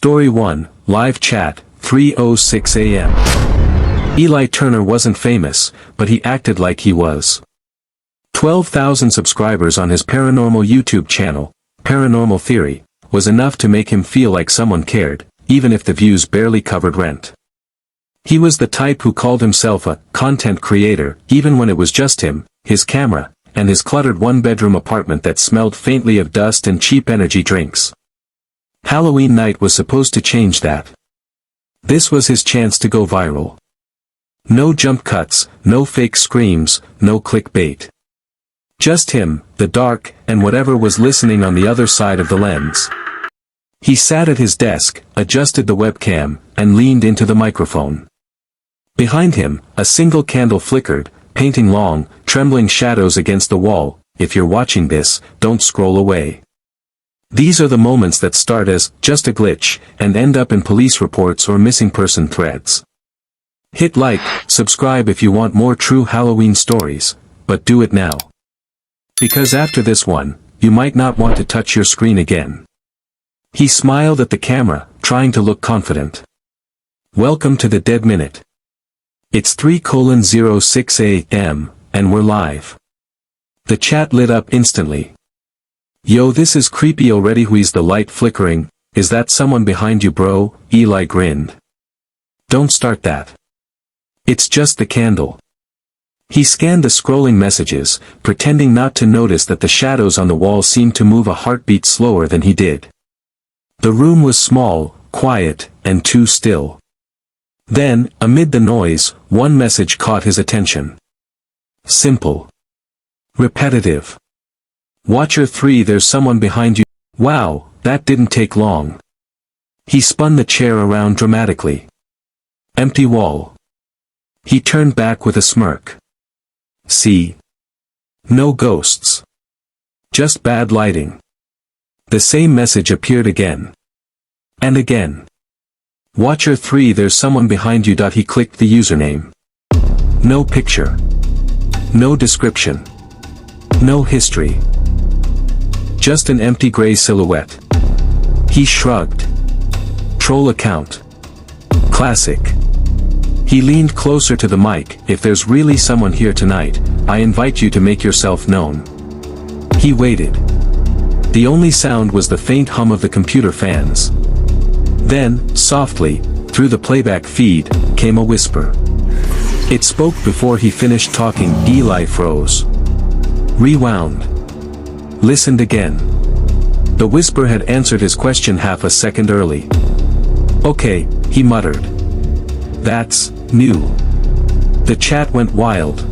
Story 1, Live Chat, 3:06 a.m. Eli Turner wasn't famous, but he acted like he was. 12,000 subscribers on his paranormal YouTube channel, Paranormal Theory, was enough to make him feel like someone cared, even if the views barely covered rent. He was the type who called himself a content creator, even when it was just him, his camera, and his cluttered one-bedroom apartment that smelled faintly of dust and cheap energy drinks. Halloween night was supposed to change that. This was his chance to go viral. No jump cuts, no fake screams, no clickbait. Just him, the dark, and whatever was listening on the other side of the lens. He sat at his desk, adjusted the webcam, and leaned into the microphone. Behind him, a single candle flickered, painting long, trembling shadows against the wall. If you're watching this, don't scroll away. These are the moments that start as just a glitch, and end up in police reports or missing person threads. Hit like, subscribe if you want more true Halloween stories, but do it now. Because after this one, you might not want to touch your screen again. He smiled at the camera, trying to look confident. Welcome to the Dead Minute. It's 3:06 a.m., and we're live. The chat lit up instantly. Yo, this is creepy already. Who's the light flickering? Is that someone behind you, bro? Eli grinned. Don't start that. It's just the candle. He scanned the scrolling messages, pretending not to notice that the shadows on the wall seemed to move a heartbeat slower than he did. The room was small, quiet, and too still. Then, amid the noise, one message caught his attention. Simple. Repetitive. Watcher 3, there's someone behind you. Wow, that didn't take long. He spun the chair around dramatically. Empty wall. He turned back with a smirk. See? No ghosts. Just bad lighting. The same message appeared again. And again. Watcher 3, there's someone behind you. He clicked the username. No picture. No description. No history. Just an empty gray silhouette. He shrugged. Troll account. Classic. He leaned closer to the mic. If there's really someone here tonight, I invite you to make yourself known. He waited. The only sound was the faint hum of the computer fans. Then, softly, through the playback feed, came a whisper. It spoke before he finished talking. Eli froze. Rewound. Listened again. The whisper had answered his question half a second early. Okay, he muttered. That's new. The chat went wild.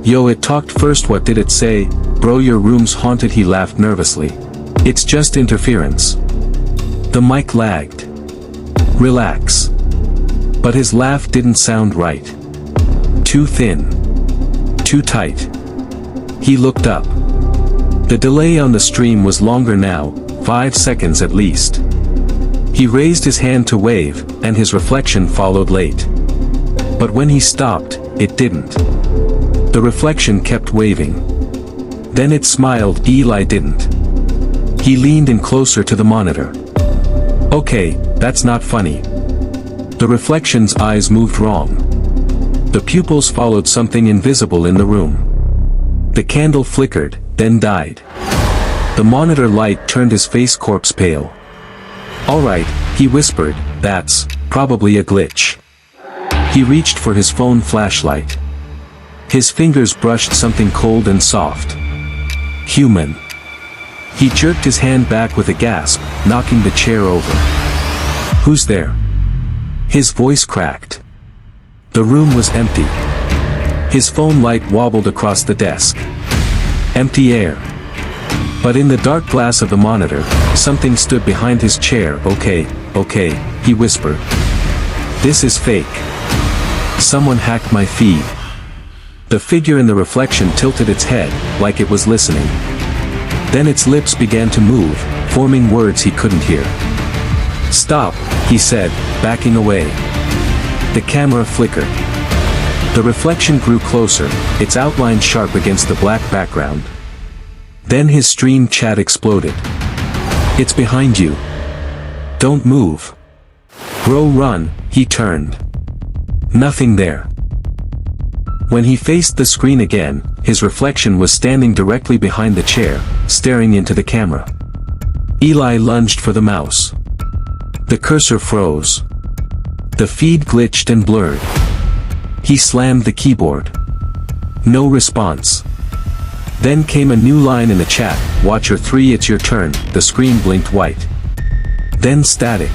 Yo, it talked first. What did it say? Bro, your room's haunted. He laughed nervously. It's just interference. The mic lagged. Relax. But his laugh didn't sound right. Too thin. Too tight. He looked up. The delay on the stream was longer now, 5 seconds at least. He raised his hand to wave, and his reflection followed late. But when he stopped, it didn't. The reflection kept waving. Then it smiled. Eli didn't. He leaned in closer to the monitor. Okay, that's not funny. The reflection's eyes moved wrong. The pupils followed something invisible in the room. The candle flickered, then died. The monitor light turned his face corpse pale. Alright, he whispered, that's probably a glitch. He reached for his phone flashlight. His fingers brushed something cold and soft. Human. He jerked his hand back with a gasp, knocking the chair over. Who's there? His voice cracked. The room was empty. His phone light wobbled across the desk. Empty air. But in the dark glass of the monitor, something stood behind his chair. Okay, he whispered. This is fake. Someone hacked my feed. The figure in the reflection tilted its head, like it was listening. Then its lips began to move, forming words he couldn't hear. Stop, he said, backing away. The camera flickered. The reflection grew closer, its outline sharp against the black background. Then his stream chat exploded. It's behind you. Don't move. Bro, run. He turned. Nothing there. When he faced the screen again, his reflection was standing directly behind the chair, staring into the camera. Eli lunged for the mouse. The cursor froze. The feed glitched and blurred. He slammed the keyboard. No response. Then came a new line in the chat, "Watcher 3, it's your turn." The screen blinked white. Then static.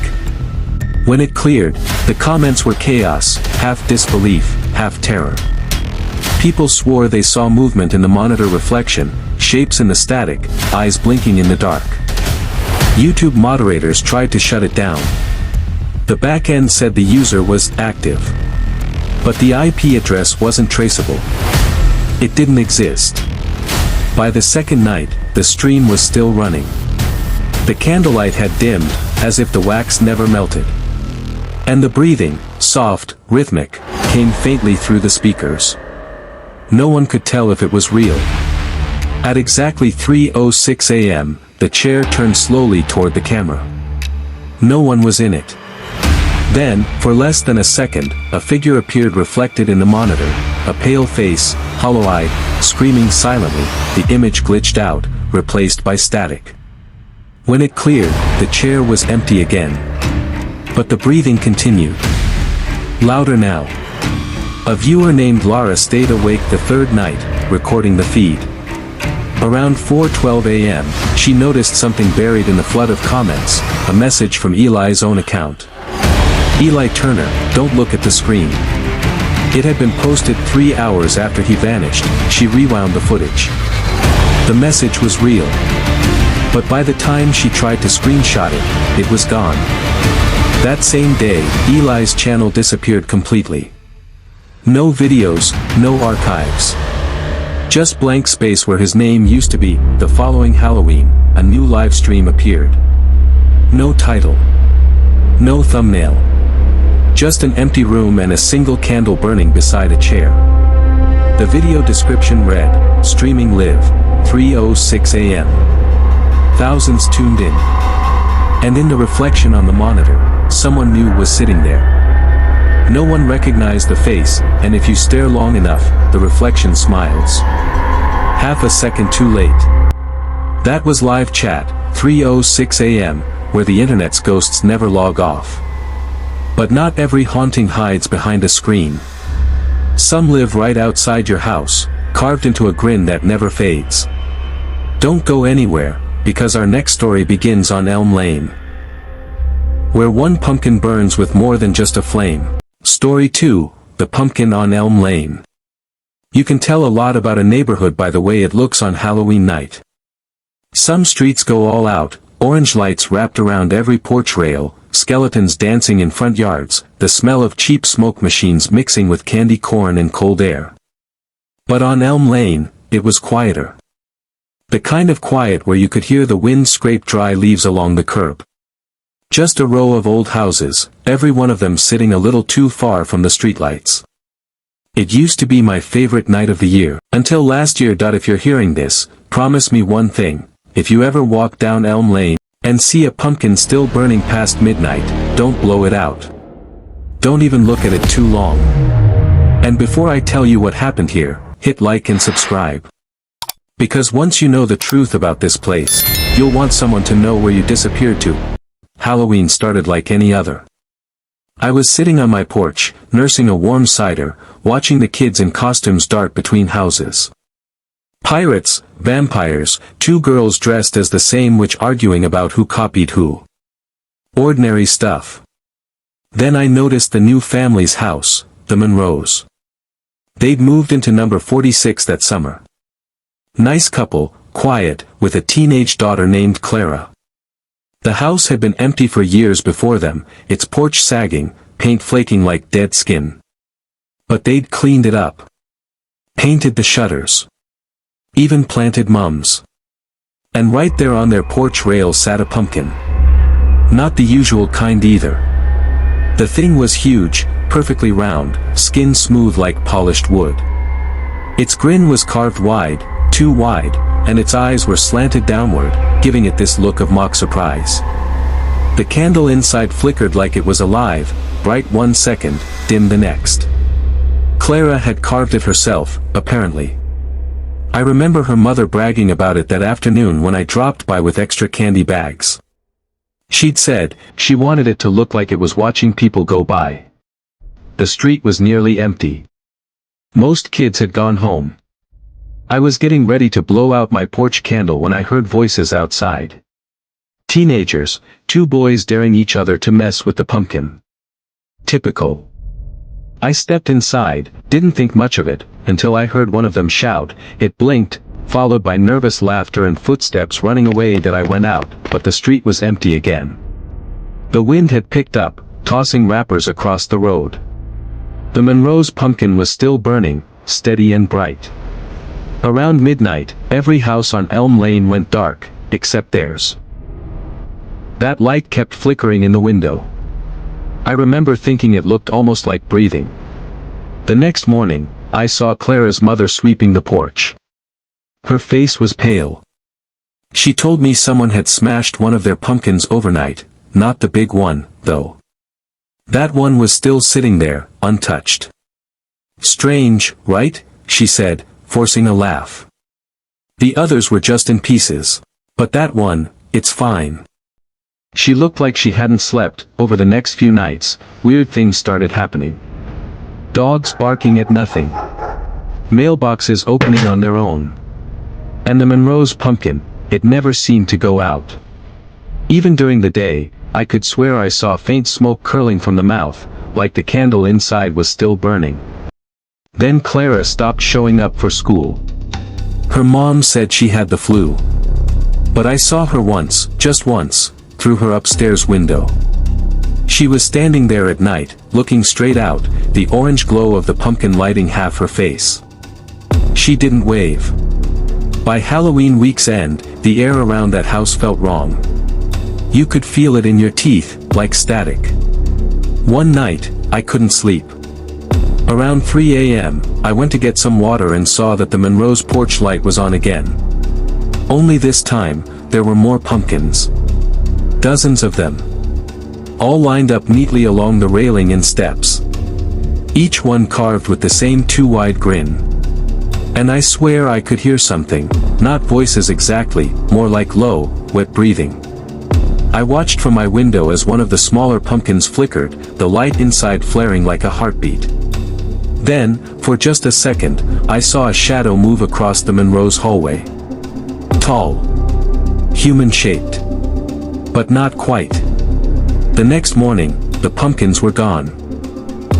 When it cleared, the comments were chaos, half disbelief, half terror. People swore they saw movement in the monitor reflection, shapes in the static, eyes blinking in the dark. YouTube moderators tried to shut it down. The backend said the user was active. But the IP address wasn't traceable. It didn't exist. By the second night, the stream was still running. The candlelight had dimmed, as if the wax never melted. And the breathing, soft, rhythmic, came faintly through the speakers. No one could tell if it was real. At exactly 3:06 a.m., the chair turned slowly toward the camera. No one was in it. Then, for less than a second, a figure appeared reflected in the monitor, a pale face, hollow-eyed, screaming silently. The image glitched out, replaced by static. When it cleared, the chair was empty again. But the breathing continued. Louder now. A viewer named Lara stayed awake the third night, recording the feed. Around 4:12 a.m., she noticed something buried in the flood of comments, a message from Eli's own account. Eli Turner, don't look at the screen. It had been posted 3 hours after he vanished. She rewound the footage. The message was real. But by the time she tried to screenshot it, it was gone. That same day, Eli's channel disappeared completely. No videos, no archives. Just blank space where his name used to be. The following Halloween, a new live stream appeared. No title. No thumbnail. Just an empty room and a single candle burning beside a chair. The video description read, "Streaming live, 3:06 a.m. Thousands tuned in." And in the reflection on the monitor, someone new was sitting there. No one recognized the face, and if you stare long enough, the reflection smiles. Half a second too late. That was live chat, 3:06 a.m., where the internet's ghosts never log off. But not every haunting hides behind a screen. Some live right outside your house, carved into a grin that never fades. Don't go anywhere, because our next story begins on Elm Lane, where one pumpkin burns with more than just a flame. Story 2, The Pumpkin on Elm Lane. You can tell a lot about a neighborhood by the way it looks on Halloween night. Some streets go all out, orange lights wrapped around every porch rail, skeletons dancing in front yards, the smell of cheap smoke machines mixing with candy corn and cold air. But on Elm Lane, it was quieter. The kind of quiet where you could hear the wind scrape dry leaves along the curb. Just a row of old houses, every one of them sitting a little too far from the streetlights. It used to be my favorite night of the year, until last year. If you're hearing this, promise me one thing: if you ever walk down Elm Lane, and see a pumpkin still burning past midnight, don't blow it out. Don't even look at it too long. And before I tell you what happened here, hit like and subscribe. Because once you know the truth about this place, you'll want someone to know where you disappeared to. Halloween started like any other. I was sitting on my porch, nursing a warm cider, watching the kids in costumes dart between houses. Pirates, vampires, two girls dressed as the same witch arguing about who copied who. Ordinary stuff. Then I noticed the new family's house, the Monroes. They'd moved into number 46 that summer. Nice couple, quiet, with a teenage daughter named Clara. The house had been empty for years before them, its porch sagging, paint flaking like dead skin. But they'd cleaned it up. Painted the shutters. Even planted mums. And right there on their porch rail sat a pumpkin. Not the usual kind either. The thing was huge, perfectly round, skin smooth like polished wood. Its grin was carved wide, too wide, and its eyes were slanted downward, giving it this look of mock surprise. The candle inside flickered like it was alive, bright one second, dim the next. Clara had carved it herself, apparently. I remember her mother bragging about it that afternoon when I dropped by with extra candy bags. She'd said she wanted it to look like it was watching people go by. The street was nearly empty. Most kids had gone home. I was getting ready to blow out my porch candle when I heard voices outside. Teenagers, 2 boys daring each other to mess with the pumpkin. Typical. I stepped inside, didn't think much of it, until I heard one of them shout. It blinked, followed by nervous laughter and footsteps running away. That I went out, but the street was empty again. The wind had picked up, tossing wrappers across the road. The Monroe's pumpkin was still burning, steady and bright. Around midnight, every house on Elm Lane went dark, except theirs. That light kept flickering in the window. I remember thinking it looked almost like breathing. The next morning, I saw Clara's mother sweeping the porch. Her face was pale. She told me someone had smashed one of their pumpkins overnight, not the big one, though. That one was still sitting there, untouched. Strange, right? She said, forcing a laugh. The others were just in pieces. But that one, it's fine. She looked like she hadn't slept. Over the next few nights, weird things started happening. Dogs barking at nothing. Mailboxes opening on their own. And the Monroe's pumpkin, it never seemed to go out. Even during the day, I could swear I saw faint smoke curling from the mouth, like the candle inside was still burning. Then Clara stopped showing up for school. Her mom said she had the flu. But I saw her once, just once, through her upstairs window. She was standing there at night, looking straight out, the orange glow of the pumpkin lighting half her face. She didn't wave. By Halloween week's end, the air around that house felt wrong. You could feel it in your teeth, like static. One night, I couldn't sleep. Around 3 a.m., I went to get some water and saw that the Monroe's porch light was on again. Only this time, there were more pumpkins. Dozens of them. All lined up neatly along the railing and steps. Each one carved with the same 2-wide grin. And I swear I could hear something, not voices exactly, more like low, wet breathing. I watched from my window as one of the smaller pumpkins flickered, the light inside flaring like a heartbeat. Then, for just a second, I saw a shadow move across the Monroe's hallway. Tall. Human-shaped. But not quite. The next morning, the pumpkins were gone.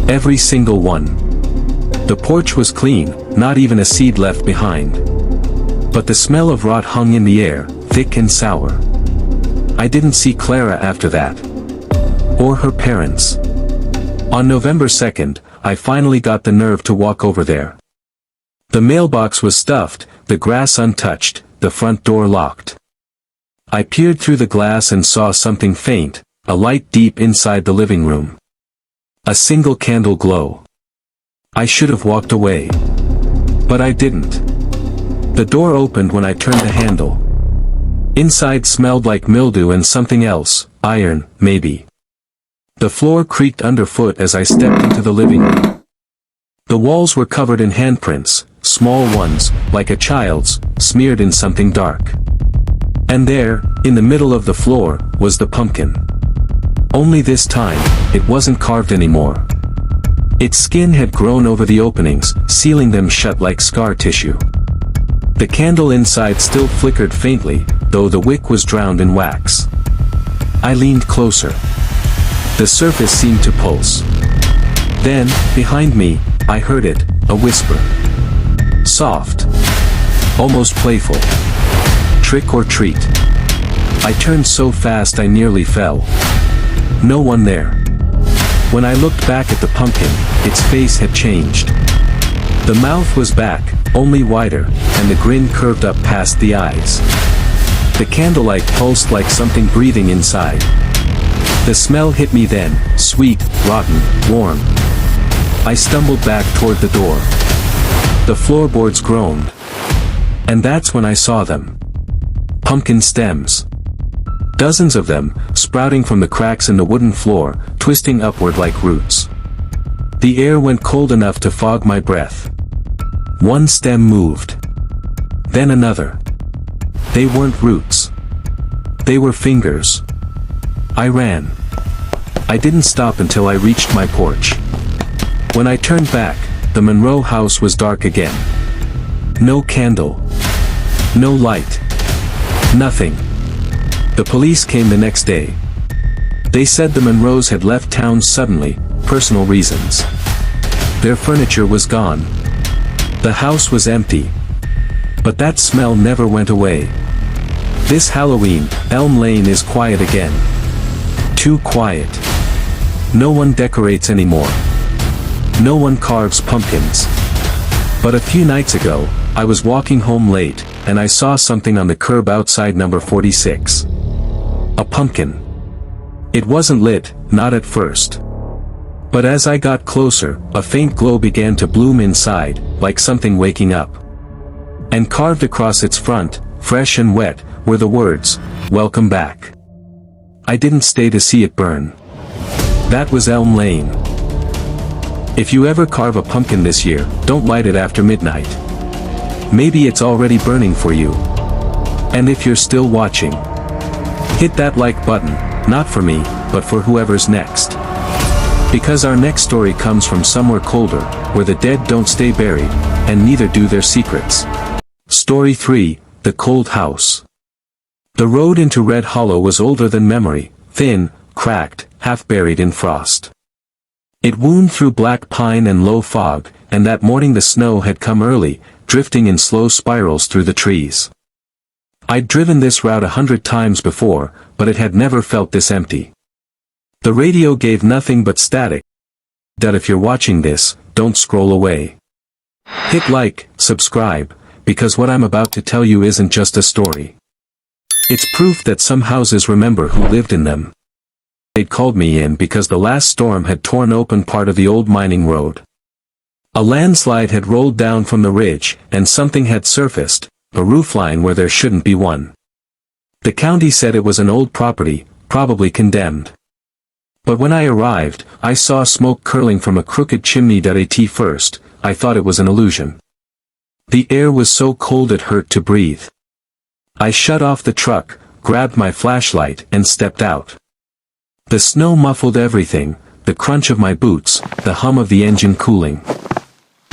Every single one. The porch was clean, not even a seed left behind. But the smell of rot hung in the air, thick and sour. I didn't see Clara after that. Or her parents. On November 2nd, I finally got the nerve to walk over there. The mailbox was stuffed, the grass untouched, the front door locked. I peered through the glass and saw something faint, a light deep inside the living room. A single candle glow. I should have walked away. But I didn't. The door opened when I turned the handle. Inside smelled like mildew and something else, iron, maybe. The floor creaked underfoot as I stepped into the living room. The walls were covered in handprints, small ones, like a child's, smeared in something dark. And there, in the middle of the floor, was the pumpkin. Only this time, it wasn't carved anymore. Its skin had grown over the openings, sealing them shut like scar tissue. The candle inside still flickered faintly, though the wick was drowned in wax. I leaned closer. The surface seemed to pulse. Then, behind me, I heard it, a whisper. Soft. Almost playful. Trick or treat. I turned so fast I nearly fell. No one there. When I looked back at the pumpkin, its face had changed. The mouth was back, only wider, and the grin curved up past the eyes. The candlelight pulsed like something breathing inside. The smell hit me then, sweet, rotten, warm. I stumbled back toward the door. The floorboards groaned. And that's when I saw them. Pumpkin stems. Dozens of them, sprouting from the cracks in the wooden floor, twisting upward like roots. The air went cold enough to fog my breath. One stem moved. Then another. They weren't roots. They were fingers. I ran. I didn't stop until I reached my porch. When I turned back, the Monroe house was dark again. No candle. No light. Nothing. The police came the next day. They said the Monroes had left town suddenly, personal reasons. Their furniture was gone. The house was empty. But that smell never went away. This Halloween, Elm Lane is quiet again. Too quiet. No one decorates anymore. No one carves pumpkins. But a few nights ago, I was walking home late, and I saw something on the curb outside number 46. A pumpkin. It wasn't lit, not at first. But as I got closer, a faint glow began to bloom inside, like something waking up. And carved across its front, fresh and wet, were the words, "Welcome back." I didn't stay to see it burn. That was Elm Lane. If you ever carve a pumpkin this year, don't light it after midnight. Maybe it's already burning for you. And if you're still watching, hit that like button, not for me, but for whoever's next. Because our next story comes from somewhere colder, where the dead don't stay buried, and neither do their secrets. Story 3, The Cold House. The road into Red Hollow was older than memory, thin, cracked, half buried in frost. It wound through black pine and low fog, and that morning the snow had come early, drifting in slow spirals through the trees. I'd driven this route 100 times before, but it had never felt this empty. The radio gave nothing but static. That if you're watching this, don't scroll away. Hit like, subscribe, because what I'm about to tell you isn't just a story. It's proof that some houses remember who lived in them. They'd called me in because the last storm had torn open part of the old mining road. A landslide had rolled down from the ridge, and something had surfaced, a roofline where there shouldn't be one. The county said it was an old property, probably condemned. But when I arrived, I saw smoke curling from a crooked chimney. At first, I thought it was an illusion. The air was so cold it hurt to breathe. I shut off the truck, grabbed my flashlight, and stepped out. The snow muffled everything, the crunch of my boots, the hum of the engine cooling.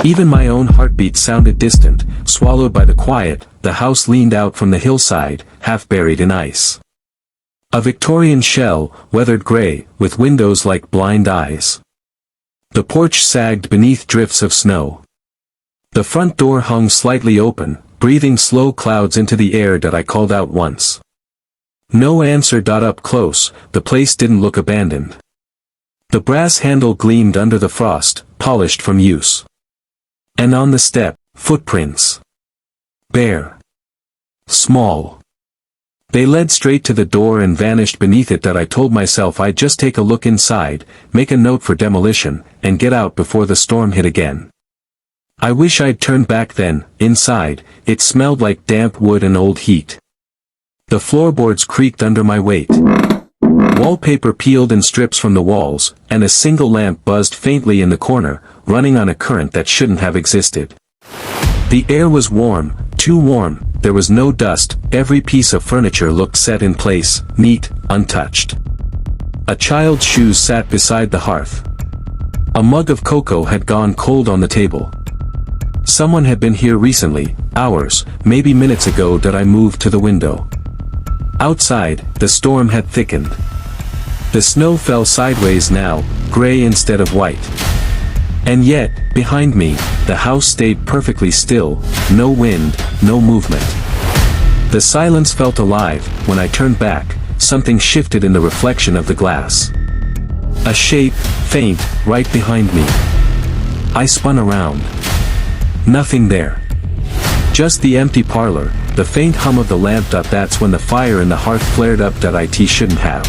Even my own heartbeat sounded distant, swallowed by the quiet. The house leaned out from the hillside, half buried in ice. A Victorian shell, weathered gray, with windows like blind eyes. The porch sagged beneath drifts of snow. The front door hung slightly open, breathing slow clouds into the air. I called out once. No answer. Up close, the place didn't look abandoned. The brass handle gleamed under the frost, polished from use. And on the step, footprints. Bare. Small. They led straight to the door and vanished beneath it. I told myself I'd just take a look inside, make a note for demolition, and get out before the storm hit again. I wish I'd turned back then. Inside, it smelled like damp wood and old heat. The floorboards creaked under my weight. Wallpaper peeled in strips from the walls, and a single lamp buzzed faintly in the corner, running on a current that shouldn't have existed. The air was warm, too warm. There was no dust. Every piece of furniture looked set in place, neat, untouched. A child's shoes sat beside the hearth. A mug of cocoa had gone cold on the table. Someone had been here recently, hours, maybe minutes ago. I moved to the window. Outside, the storm had thickened. The snow fell sideways now, gray instead of white. And yet, behind me, the house stayed perfectly still, no wind, no movement. The silence felt alive. When I turned back, something shifted in the reflection of the glass. A shape, faint, right behind me. I spun around. Nothing there. Just the empty parlor, the faint hum of the lamp. That's when the fire in the hearth flared up. It shouldn't have.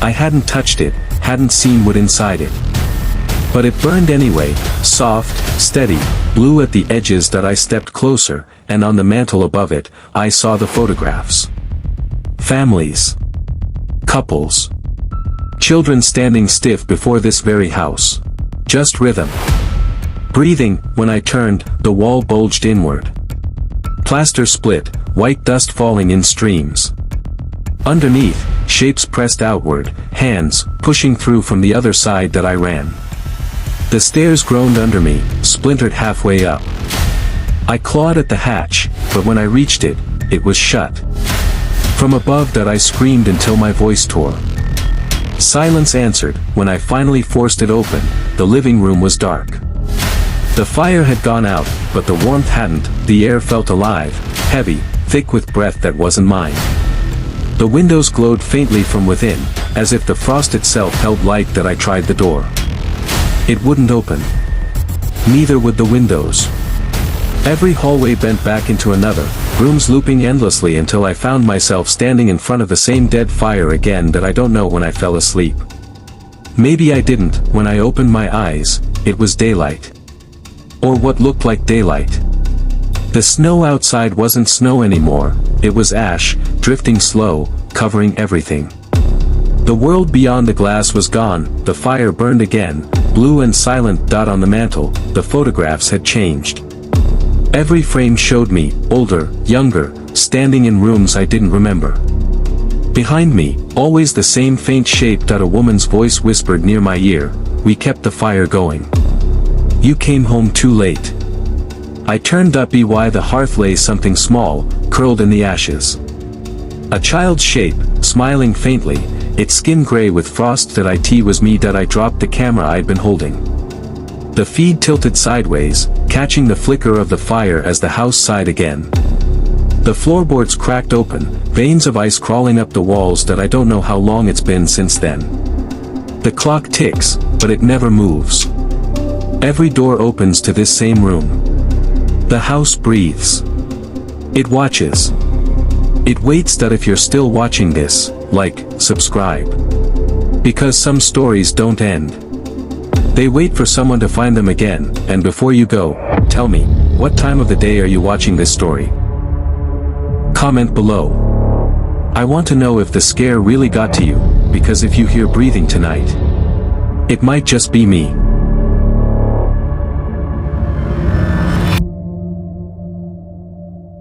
I hadn't touched it, hadn't seen what inside it. But it burned anyway, soft, steady, blue at the edges. I stepped closer, and on the mantel above it, I saw the photographs. Families. Couples. Children standing stiff before this very house. Just rhythm. Breathing. When I turned, the wall bulged inward. Plaster split, white dust falling in streams. Underneath, shapes pressed outward, hands, pushing through from the other side that I ran. The stairs groaned under me, splintered halfway up. I clawed at the hatch, but when I reached it, it was shut. From above that I screamed until my voice tore. Silence answered. When I finally forced it open, the living room was dark. The fire had gone out, but the warmth hadn't. The air felt alive, heavy, thick with breath that wasn't mine. The windows glowed faintly from within, as if the frost itself held light. That I tried the door. It wouldn't open. Neither would the windows. Every hallway bent back into another, rooms looping endlessly until I found myself standing in front of the same dead fire again. That I don't know when I fell asleep. Maybe I didn't. When I opened my eyes, it was daylight. Or what looked like daylight. The snow outside wasn't snow anymore, it was ash, drifting slow, covering everything. The world beyond the glass was gone. The fire burned again, blue and silent. On the mantle, the photographs had changed. Every frame showed me, older, younger, standing in rooms I didn't remember. Behind me, always the same faint shape. A woman's voice whispered near my ear, "We kept the fire going. You came home too late." I turned up. By the hearth lay something small, curled in the ashes. A child's shape, smiling faintly, its skin gray with frost. It was me. I dropped the camera I'd been holding. The feed tilted sideways, catching the flicker of the fire as the house sighed again. The floorboards cracked open, veins of ice crawling up the walls. I don't know how long it's been since then. The clock ticks, but it never moves. Every door opens to this same room. The house breathes. It watches. It waits. If you're still watching this, like, subscribe. Because some stories don't end. They wait for someone to find them again. And before you go, tell me, what time of the day are you watching this story? Comment below. I want to know if the scare really got to you, because if you hear breathing tonight, it might just be me.